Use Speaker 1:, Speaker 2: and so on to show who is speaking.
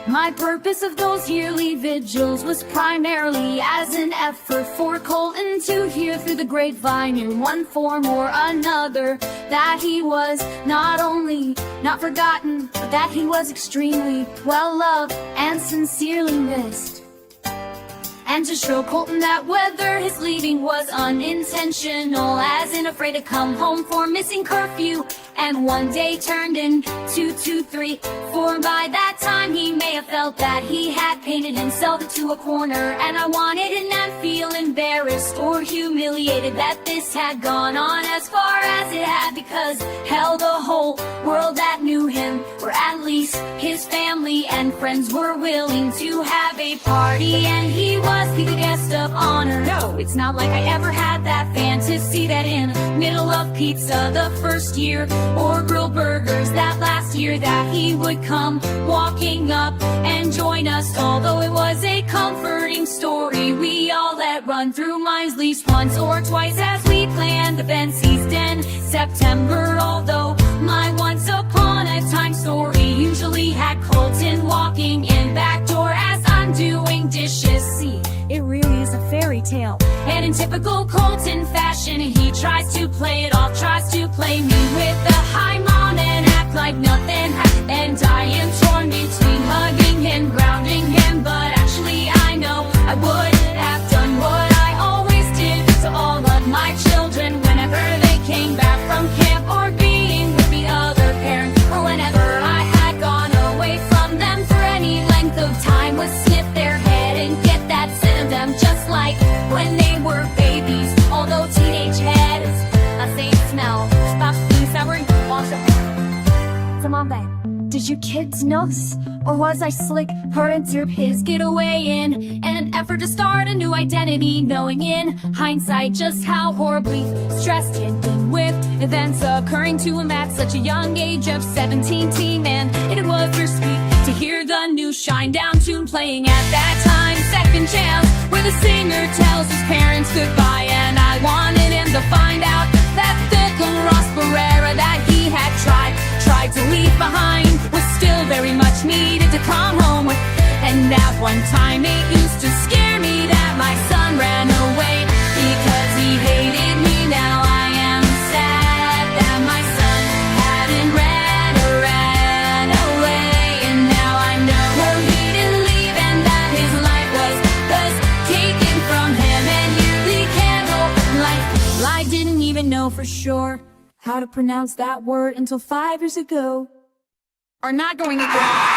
Speaker 1: My purpose of those yearly vigils was primarily as an effort for Colton to hear through the grapevine in one form or another that he was not only not forgotten, but that he was extremely well loved and sincerely missed. And to show Colton that whether his leaving was unintentional, as in afraid to come home for missing curfew, and one day turned into 2, 3, 4. By that time he may have felt that he had painted himself into a corner, and I wanted to not feel embarrassed or humiliated that this had gone on as far as it had, because hell, the whole world that knew him, or at least his family and friends, were willing to have a party, and he was the guest of honor. No, it's not like I ever had that fantasy that in the middle of pizza the first year, or grilled burgers that last year, that he would come walking up and join us. Although it was a comforting story we all let run through minds at least once or twice as we planned events east in September. Although my once upon a time story usually had Colton walking in back door as I'm doing dishes. See, it really is a fairy tale, and in typical Colton fashion he tries to play it off, tries to play me with the high mom and act like nothing happened. And I am torn between hugging him, grounding him, but actually I know I would have done what I always did to all of my children whenever they came back from camp, or being with the other parent, or whenever I had gone away from them for any length of time, was sniff their head and get that scent of them, just like when they were babies. Although teenage head is a safe smell. Stop being sour and wash up. Come on, babe. Did you kids notice? Or was I slick? Her into his getaway in an effort to start a new identity, knowing in hindsight just how horribly stressed he'd been with events occurring to him at such a young age of 17. And it was bittersweet to hear the new Shinedown tune playing at that time. Second Chance, where the singer tells his parents goodbye, and I wanted him to find out that fickle Ross Barrera that he had tried to leave behind was still very much needed to come home with. And at one time it used to scare me that my son ran away because he hated me. Now I am sad that my son hadn't ran away, and now I know he didn't leave and that his life was taken from him, and yearly candle light. I didn't even know for sure how to pronounce that word until 5 years ago. Are not going to go.